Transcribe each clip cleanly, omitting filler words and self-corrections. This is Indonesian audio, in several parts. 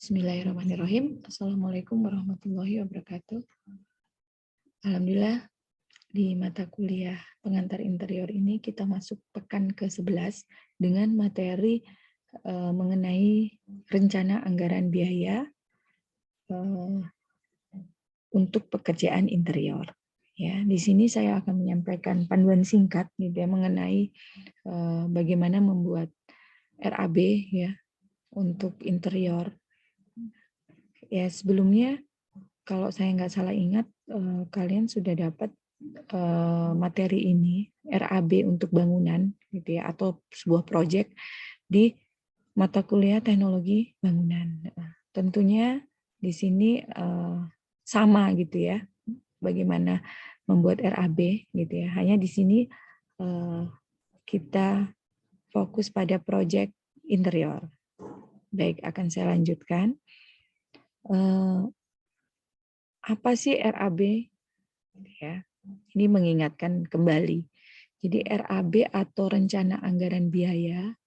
Bismillahirrahmanirrahim. Assalamualaikum warahmatullahi wabarakatuh. Alhamdulillah, di mata kuliah pengantar interior ini kita masuk pekan ke-11 dengan materi mengenai rencana anggaran biaya untuk pekerjaan interior. Ya, di sini saya akan menyampaikan panduan singkat gitu ya, mengenai bagaimana membuat RAB ya untuk interior. Ya, sebelumnya kalau saya nggak salah ingat, kalian sudah dapat materi ini, RAB untuk bangunan, gitu ya, atau sebuah proyek di mata kuliah teknologi bangunan. Tentunya di sini sama gitu ya, bagaimana membuat RAB gitu ya. Hanya di sini kita fokus pada proyek interior. Baik, akan saya lanjutkan. Apa sih RAB? Ya, ini mengingatkan kembali. Jadi RAB atau rencana anggaran biaya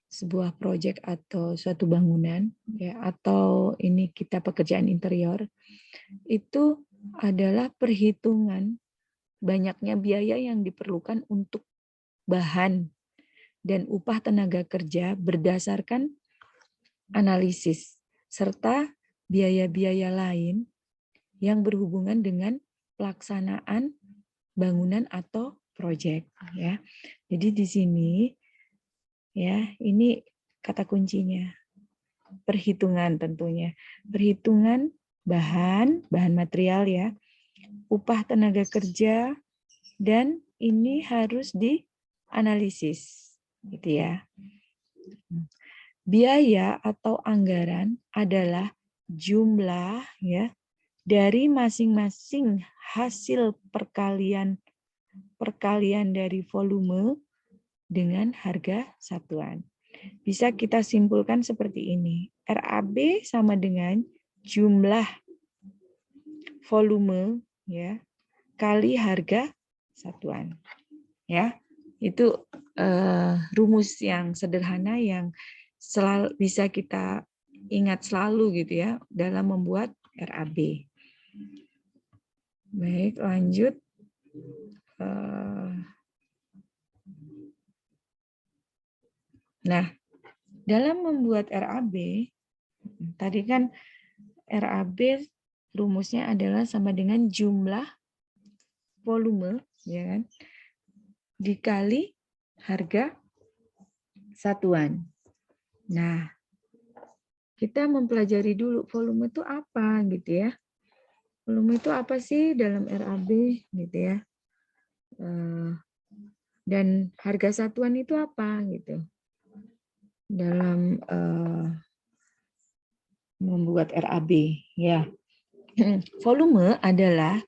sebuah proyek atau suatu bangunan ya, atau ini kita pekerjaan interior, itu adalah perhitungan banyaknya biaya yang diperlukan untuk bahan dan upah tenaga kerja berdasarkan analisis serta biaya-biaya lain yang berhubungan dengan pelaksanaan bangunan atau proyek ya. Jadi di sini ya, ini kata kuncinya. Perhitungan tentunya. Perhitungan bahan material ya, upah tenaga kerja, dan ini harus dianalisis gitu ya. Biaya atau anggaran adalah jumlah ya dari masing-masing hasil perkalian dari volume dengan harga satuan. Bisa kita simpulkan seperti ini. RAB sama dengan jumlah volume ya kali harga satuan. Ya. Itu rumus yang sederhana yang selalu bisa kita ingat selalu gitu ya dalam membuat RAB. Baik, lanjut. Nah, dalam membuat RAB, tadi kan RAB rumusnya adalah sama dengan jumlah volume, ya kan, dikali harga satuan. Nah, kita mempelajari dulu volume itu apa gitu ya. Volume itu apa sih dalam RAB gitu ya. Dan harga satuan itu apa gitu. Dalam membuat RAB ya. Volume adalah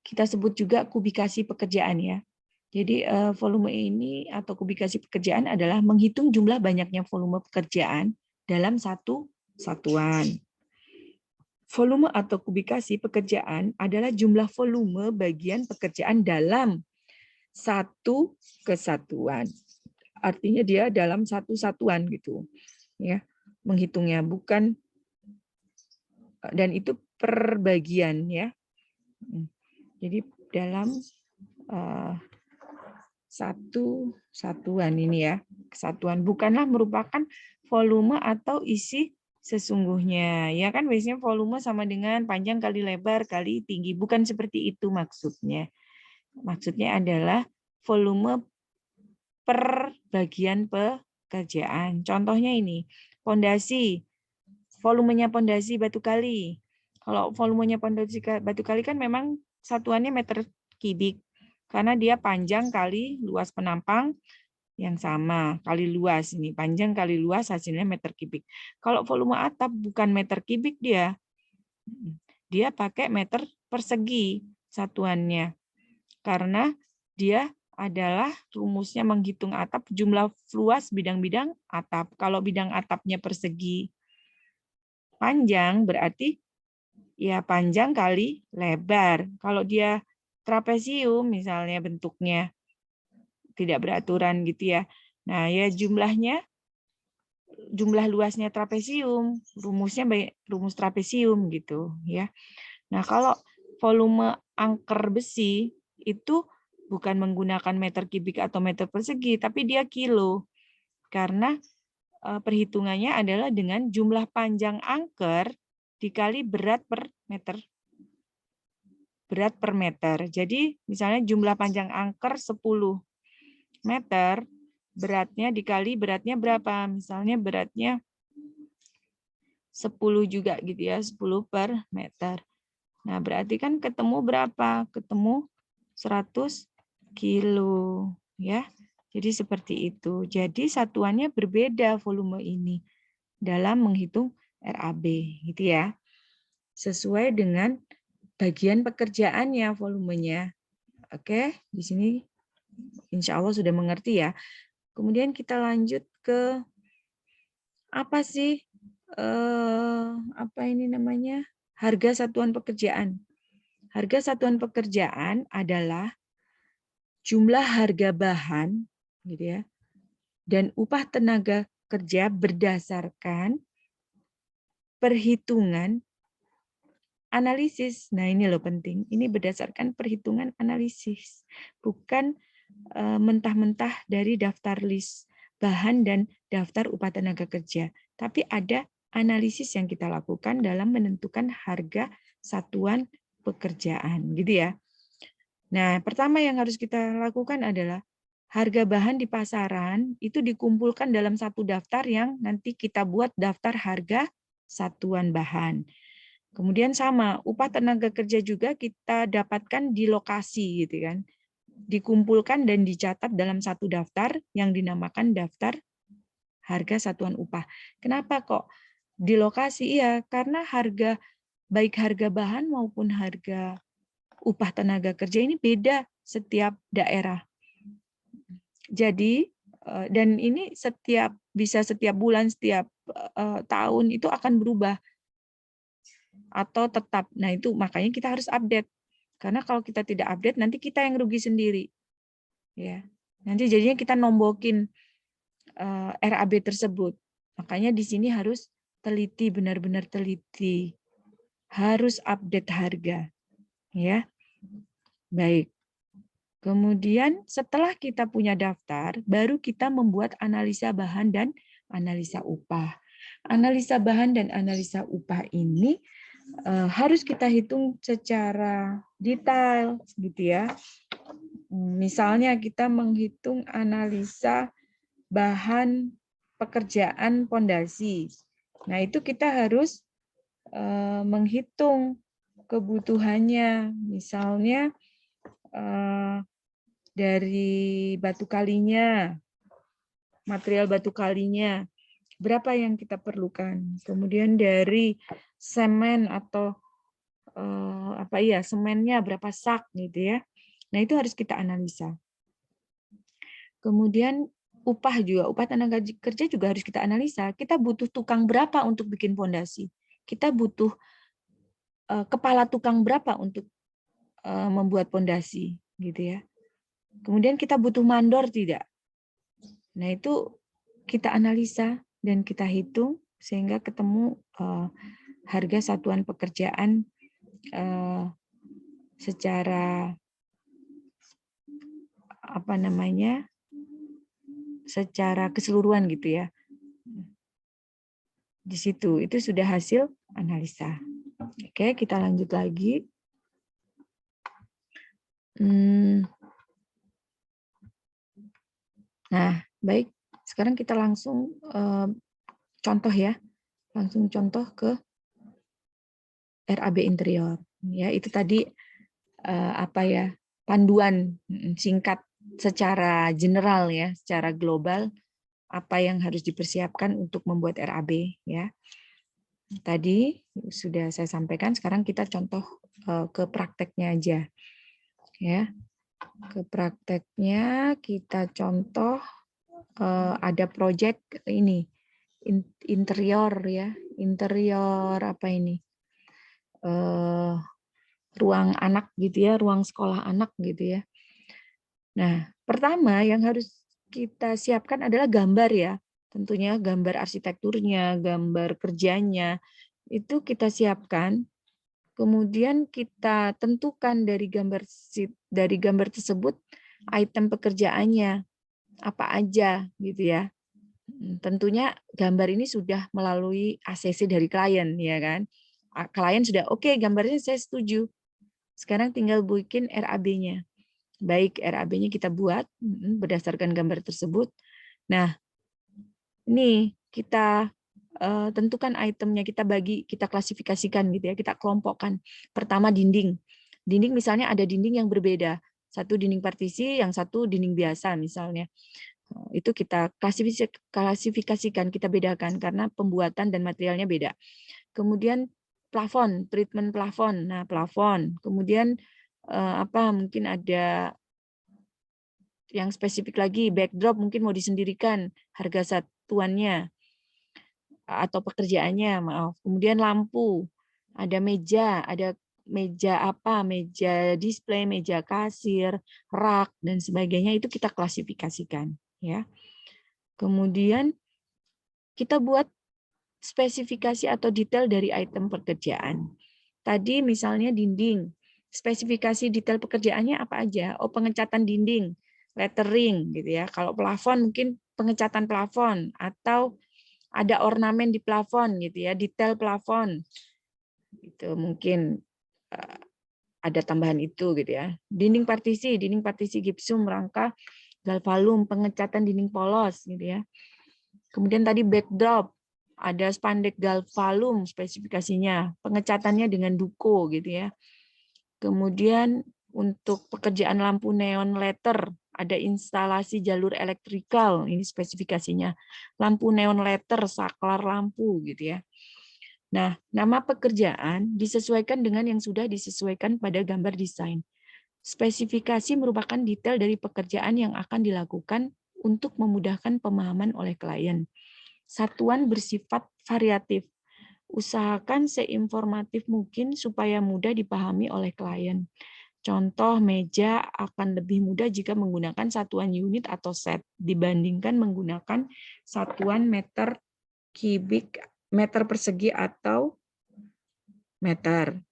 kita sebut juga kubikasi pekerjaan ya. Jadi volume ini atau kubikasi pekerjaan adalah menghitung jumlah banyaknya volume pekerjaan dalam satu satuan. Volume atau kubikasi pekerjaan adalah jumlah volume bagian pekerjaan dalam satu kesatuan. Artinya dia dalam satu satuan gitu. Ya, menghitungnya bukan, dan itu per bagian ya. Jadi dalam satu satuan ini ya, kesatuan bukanlah merupakan volume atau isi sesungguhnya. Ya kan biasanya volume sama dengan panjang kali lebar kali tinggi, bukan seperti itu maksudnya. Maksudnya adalah volume per bagian pekerjaan. Contohnya ini, pondasi. Volumenya pondasi batu kali. Kalau volumenya pondasi batu kali kan memang satuannya meter kubik. Karena dia panjang kali luas penampang yang sama, kali luas. Ini panjang kali luas hasilnya meter kubik. Kalau volume atap bukan meter kubik dia. Dia pakai meter persegi satuannya. Karena dia adalah rumusnya menghitung atap jumlah luas bidang-bidang atap. Kalau bidang atapnya persegi panjang berarti ya panjang kali lebar. Kalau dia trapesium misalnya bentuknya tidak beraturan gitu ya. Nah, ya jumlahnya jumlah luasnya trapesium, rumusnya rumus trapesium gitu ya. Nah, kalau volume angker besi itu bukan menggunakan meter kubik atau meter persegi, tapi dia kilo. Karena perhitungannya adalah dengan jumlah panjang angker dikali berat per meter. Berat per meter. Jadi misalnya jumlah panjang angker 10 meter, beratnya dikali beratnya berapa? Misalnya beratnya 10 juga gitu ya, 10 per meter. Nah, berarti kan ketemu berapa? Ketemu 100 kilo ya. Jadi seperti itu. Jadi satuannya berbeda volume ini dalam menghitung RAB gitu ya. Sesuai dengan bagian pekerjaannya volumenya. Oke, di sini insya Allah sudah mengerti ya. Kemudian kita lanjut ke apa sih apa ini namanya? Harga satuan pekerjaan. Harga satuan pekerjaan adalah jumlah harga bahan gitu ya dan upah tenaga kerja berdasarkan perhitungan analisis. Nah, ini loh penting. Ini berdasarkan perhitungan analisis, bukan mentah-mentah dari daftar list bahan dan daftar upah tenaga kerja. Tapi ada analisis yang kita lakukan dalam menentukan harga satuan pekerjaan, gitu ya. Nah, pertama yang harus kita lakukan adalah harga bahan di pasaran itu dikumpulkan dalam satu daftar yang nanti kita buat daftar harga satuan bahan. Kemudian sama, upah tenaga kerja juga kita dapatkan di lokasi gitu kan. Dikumpulkan dan dicatat dalam satu daftar yang dinamakan daftar harga satuan upah. Kenapa kok di lokasi? Iya, karena harga baik harga bahan maupun harga upah tenaga kerja ini beda setiap daerah. Jadi dan ini bisa setiap bulan, setiap tahun itu akan berubah atau tetap. Nah, itu makanya kita harus update. Karena kalau kita tidak update nanti kita yang rugi sendiri. Ya. Nanti jadinya kita nombokin RAB tersebut. Makanya di sini harus teliti, benar-benar teliti. Harus update harga. Ya. Baik. Kemudian setelah kita punya daftar, baru kita membuat analisa bahan dan analisa upah. Analisa bahan dan analisa upah ini harus kita hitung secara detail, gitu ya. Misalnya kita menghitung analisa bahan pekerjaan pondasi. Nah, itu kita harus menghitung kebutuhannya. Misalnya dari batu kalinya, material batu kalinya, berapa yang kita perlukan. Kemudian dari semen atau semennya berapa sak gitu ya. Nah, itu harus kita analisa. Kemudian upah juga, upah tenaga kerja juga harus kita analisa. Kita butuh tukang berapa untuk bikin fondasi? Kita butuh kepala tukang berapa untuk membuat fondasi gitu ya. Kemudian kita butuh mandor tidak? Nah, itu kita analisa dan kita hitung sehingga ketemu harga satuan pekerjaan secara secara keseluruhan gitu ya. Di situ itu sudah hasil analisa. Oke, kita lanjut lagi. Nah, baik. Sekarang kita langsung contoh ya. Langsung contoh ke RAB interior. Ya, itu tadi panduan singkat secara general ya, secara global apa yang harus dipersiapkan untuk membuat RAB ya. Tadi sudah saya sampaikan, sekarang kita contoh ke prakteknya aja. Ya. Ke prakteknya kita contoh ada proyek ini interior ya, interior apa ini? Ruang anak gitu ya, ruang sekolah anak gitu ya. Nah, pertama yang harus kita siapkan adalah gambar ya. tentunya gambar arsitekturnya, gambar kerjanya, itu kita siapkan. Kemudian kita tentukan dari gambar tersebut item pekerjaannya apa aja gitu ya. Tentunya gambar ini sudah melalui ACC dari klien ya kan. Klien sudah oke, gambarnya saya setuju. Sekarang tinggal bikin RAB-nya. Baik, RAB-nya kita buat berdasarkan gambar tersebut. Nah, ini kita tentukan itemnya, kita bagi, kita klasifikasikan gitu ya, kita kelompokkan. Pertama dinding. Dinding misalnya ada dinding yang berbeda. Satu dinding partisi, yang satu dinding biasa misalnya. Itu kita klasifikasikan, kita bedakan karena pembuatan dan materialnya beda. Kemudian plafon, treatment plafon. Nah, plafon. Kemudian mungkin ada yang spesifik lagi, backdrop mungkin mau disendirikan harga satuannya atau pekerjaannya, maaf. Kemudian lampu, ada meja display, meja kasir, rak dan sebagainya, itu kita klasifikasikan ya. Kemudian kita buat spesifikasi atau detail dari item pekerjaan. Tadi misalnya dinding, spesifikasi detail pekerjaannya apa aja? Oh, pengecatan dinding, lettering gitu ya. Kalau plafon mungkin pengecatan plafon atau ada ornamen di plafon gitu ya, detail plafon. Itu mungkin ada tambahan itu gitu ya. Dinding partisi gipsum, rangka, galvalum, pengecatan dinding polos gitu ya. Kemudian tadi backdrop, ada spandek galvalum spesifikasinya, pengecatannya dengan duko gitu ya. Kemudian untuk pekerjaan lampu neon letter, ada instalasi jalur elektrikal, ini spesifikasinya. Lampu neon letter, saklar lampu gitu ya. Nah, nama pekerjaan disesuaikan dengan yang sudah disesuaikan pada gambar desain. Spesifikasi merupakan detail dari pekerjaan yang akan dilakukan untuk memudahkan pemahaman oleh klien. Satuan bersifat variatif. Usahakan seinformatif mungkin supaya mudah dipahami oleh klien. Contoh, meja akan lebih mudah jika menggunakan satuan unit atau set dibandingkan menggunakan satuan meter kubik, meter persegi atau meter.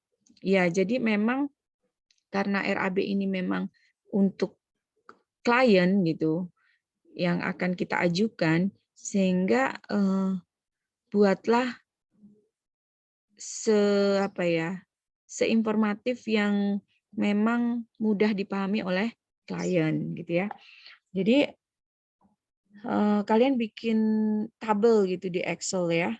Ya, jadi memang karena RAB ini memang untuk klien gitu yang akan kita ajukan, sehingga buatlah seinformatif yang memang mudah dipahami oleh klien gitu ya. Jadi kalian bikin tabel gitu di Excel ya.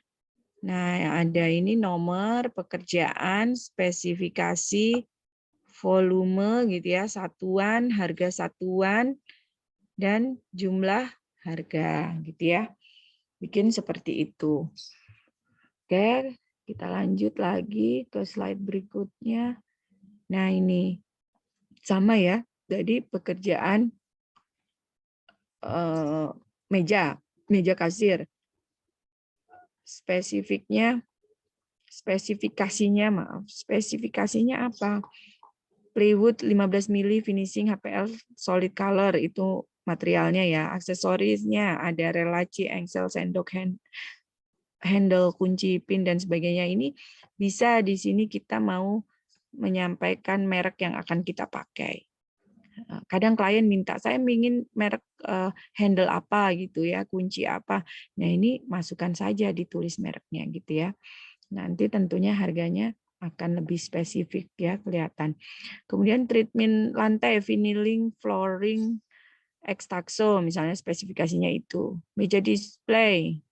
Nah, ada ini nomor, pekerjaan, spesifikasi, volume gitu ya, satuan, harga satuan, dan jumlah harga gitu ya. Bikin seperti itu. Oke, kita lanjut lagi ke slide berikutnya. Nah, ini sama ya. Jadi pekerjaan meja kasir. Spesifikasinya apa? Plywood 15 mili finishing HPL solid color, itu materialnya ya. Aksesorisnya ada relaci, engsel, sendok, handle, kunci, pin dan sebagainya. Ini bisa di sini kita mau menyampaikan merek yang akan kita pakai. Kadang klien minta, saya ingin merek handle apa gitu ya, kunci apa. Nah, ini masukkan saja ditulis mereknya gitu ya. Nanti tentunya harganya akan lebih spesifik ya, kelihatan. Kemudian treatment lantai, vinyling, flooring, ekstaxo, misalnya spesifikasinya itu. Meja display,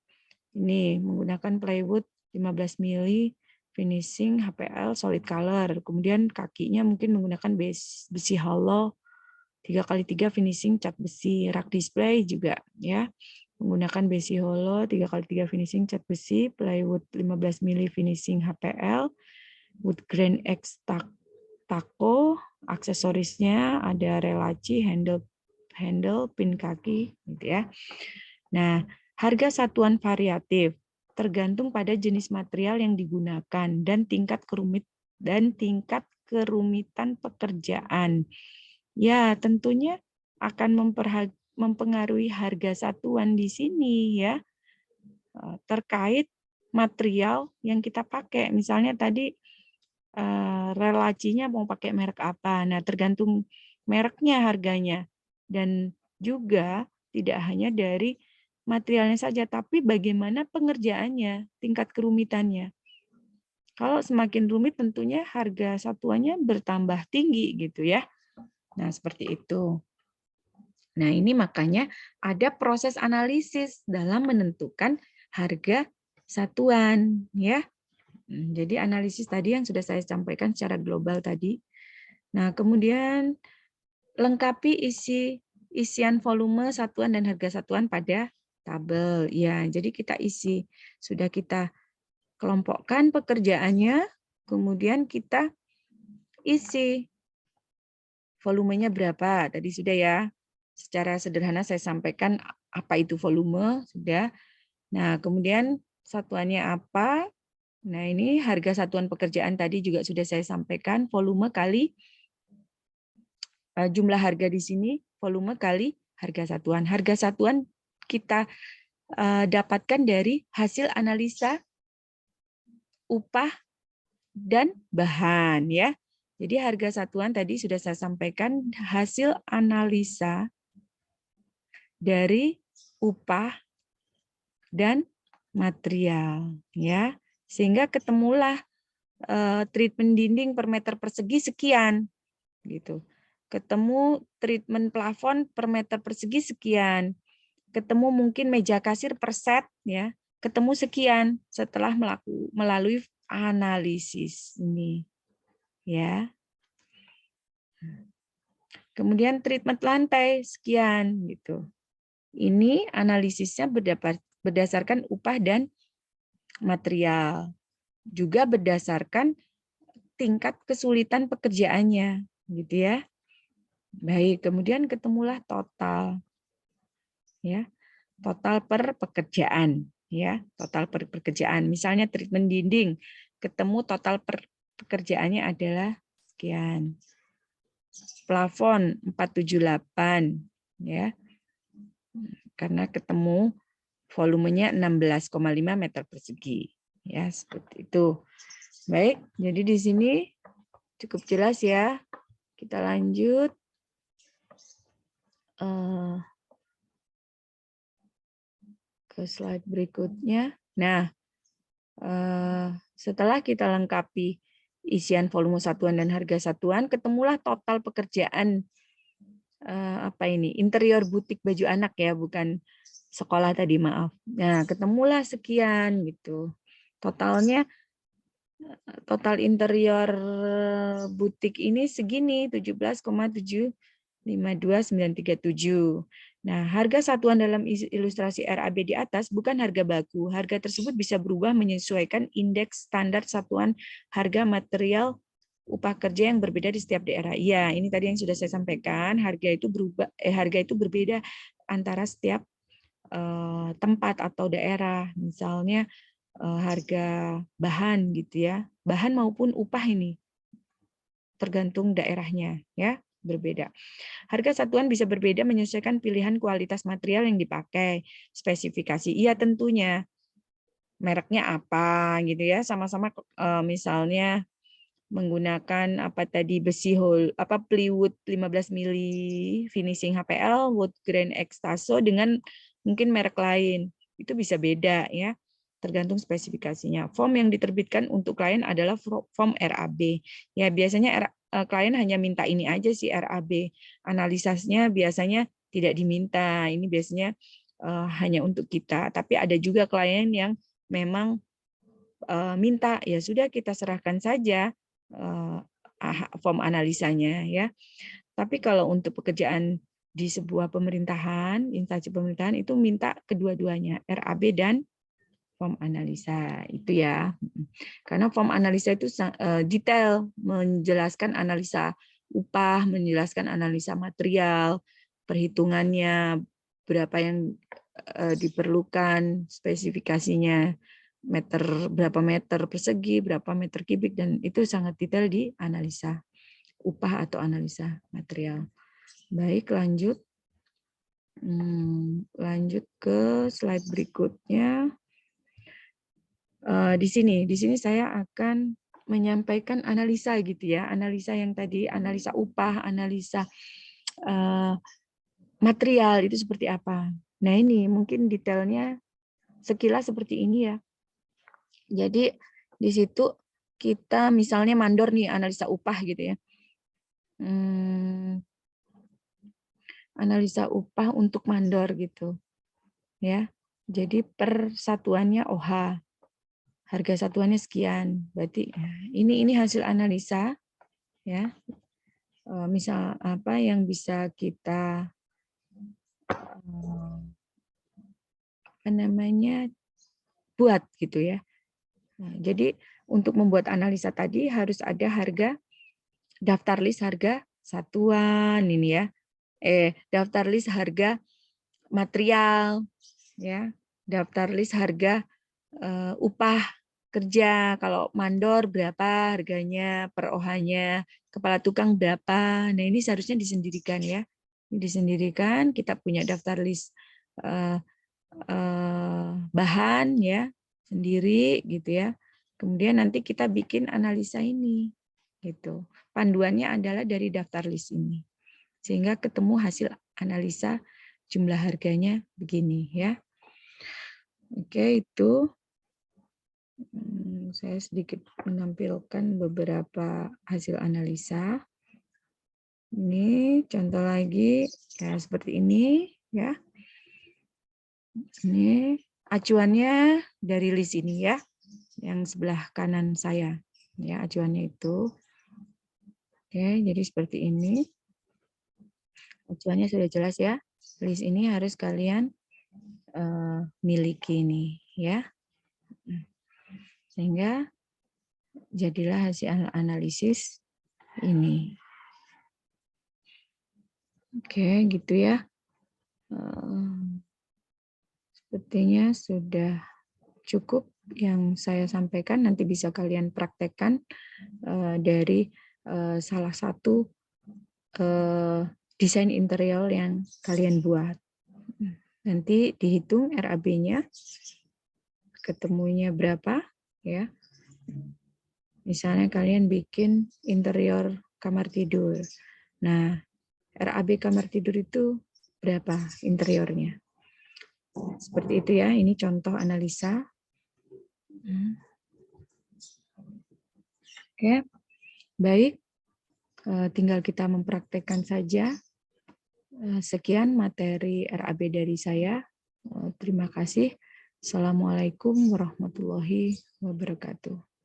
ini menggunakan plywood 15 mili, finishing HPL solid color. Kemudian kakinya mungkin menggunakan besi hollow 3x3 finishing cat besi. Rak display juga ya, menggunakan besi hollow 3x3 finishing cat besi, plywood 15 mili finishing HPL, wood grain ekstaco, aksesorisnya ada relaci, handle, pin kaki gitu ya. Nah, harga satuan variatif tergantung pada jenis material yang digunakan dan tingkat kerumitan pekerjaan. Ya, tentunya akan mempengaruhi harga satuan di sini ya. terkait material yang kita pakai. Misalnya tadi relasinya mau pakai merek apa. Nah, tergantung mereknya harganya. Dan juga tidak hanya dari materialnya saja, tapi bagaimana pengerjaannya, tingkat kerumitannya. Kalau semakin rumit tentunya harga satuannya bertambah tinggi gitu ya. Nah, seperti itu. Nah, ini makanya ada proses analisis dalam menentukan harga satuan ya. Jadi analisis tadi yang sudah saya sampaikan secara global tadi. Nah, kemudian lengkapi isian volume satuan dan harga satuan pada tabel. Ya, jadi kita isi, sudah kita kelompokkan pekerjaannya, kemudian kita isi volumenya berapa. Tadi sudah ya. Secara sederhana saya sampaikan apa itu volume, sudah. Nah, kemudian satuannya apa? Nah, ini harga satuan pekerjaan tadi juga sudah saya sampaikan, volume kali jumlah harga di sini, volume kali harga satuan. Harga satuan kita dapatkan dari hasil analisa upah dan bahan ya. Jadi harga satuan tadi sudah saya sampaikan hasil analisa dari upah dan material ya. Sehingga ketemulah treatment dinding per meter persegi sekian gitu. Ketemu treatment plafon per meter persegi sekian. Ketemu mungkin meja kasir per set ya. Ketemu sekian setelah melalui analisis ini ya. Kemudian treatment lantai sekian gitu. Ini analisisnya berdasarkan upah dan material. Juga berdasarkan tingkat kesulitan pekerjaannya gitu ya. Baik, kemudian ketemulah total. Ya. Total per pekerjaan ya, total per pekerjaan. Misalnya treatment dinding, ketemu total per pekerjaannya adalah sekian. Plafon 478 ya. Karena ketemu volumenya 16,5 meter persegi. Ya, seperti itu. Baik, jadi di sini cukup jelas ya. Kita lanjut. Ke slide berikutnya. Nah, setelah kita lengkapi isian volume satuan dan harga satuan, ketemulah total pekerjaan interior butik baju anak ya, bukan sekolah tadi, maaf. Nah, ketemulah sekian gitu. Totalnya total interior butik ini segini 17,752937. Nah, harga satuan dalam ilustrasi RAB di atas bukan harga baku. Harga tersebut bisa berubah menyesuaikan indeks standar satuan harga material upah kerja yang berbeda di setiap daerah. Iya, ini tadi yang sudah saya sampaikan, harga itu berbeda antara setiap tempat atau daerah. Misalnya harga bahan gitu ya. Bahan maupun upah ini tergantung daerahnya ya, berbeda. Harga satuan bisa berbeda menyesuaikan pilihan kualitas material yang dipakai, spesifikasi. Iya tentunya. Mereknya apa gitu ya, sama-sama misalnya menggunakan besi plywood 15 mili finishing HPL, wood grain Extaso dengan mungkin merek lain. Itu bisa beda ya, tergantung spesifikasinya. Form yang diterbitkan untuk klien adalah form RAB. Ya biasanya klien hanya minta ini aja sih RAB. Analisasnya biasanya tidak diminta. Ini biasanya hanya untuk kita. Tapi ada juga klien yang memang minta, ya sudah kita serahkan saja form analisanya ya. Tapi kalau untuk pekerjaan di sebuah pemerintahan, instansi pemerintahan itu minta kedua-duanya, RAB dan form analisa itu ya. Karena form analisa itu detail menjelaskan analisa upah, menjelaskan analisa material, perhitungannya, berapa yang diperlukan, spesifikasinya, berapa meter persegi, berapa meter kubik, dan itu sangat detail di analisa upah atau analisa material. Baik, lanjut ke slide berikutnya. Di sini saya akan menyampaikan analisa gitu ya, analisa yang tadi, analisa upah, analisa material itu seperti apa. Nah ini mungkin detailnya sekilas seperti ini ya. Jadi di situ kita misalnya mandor nih, analisa upah gitu ya. Analisa upah untuk mandor gitu ya. Jadi per satuannya OH, harga satuannya sekian. Berarti ini hasil analisa ya. Misal apa yang bisa kita buat gitu ya. Nah, jadi untuk membuat analisa tadi harus ada harga daftar list harga satuan ini ya. Daftar list harga material ya. Daftar list harga upah kerja. Kalau mandor berapa harganya, per OH-nya, kepala tukang berapa. Nah, ini seharusnya disendirikan ya. Disendirikan, kita punya daftar list bahan ya sendiri gitu ya. Kemudian nanti kita bikin analisa ini gitu. Panduannya adalah dari daftar list ini. Sehingga ketemu hasil analisa jumlah harganya begini ya. Oke, itu saya sedikit menampilkan beberapa hasil analisa. Ini contoh lagi ya seperti ini ya. Ini acuannya dari list ini ya, yang sebelah kanan saya. Ya, acuannya itu. Oke, jadi seperti ini. Acuannya sudah jelas ya. List ini harus kalian miliki nih ya. Sehingga jadilah hasil analisis ini. Oke, gitu ya. Sepertinya sudah cukup yang saya sampaikan. Nanti bisa kalian praktekkan dari salah satu desain interior yang kalian buat. Nanti dihitung RAB-nya, ketemunya berapa ya. Misalnya kalian bikin interior kamar tidur. Nah, RAB kamar tidur itu berapa interiornya? Seperti itu ya, ini contoh analisa. Oke, baik. Tinggal kita mempraktekkan saja. Sekian materi RAB dari saya. Terima kasih. Assalamualaikum warahmatullahi wabarakatuh.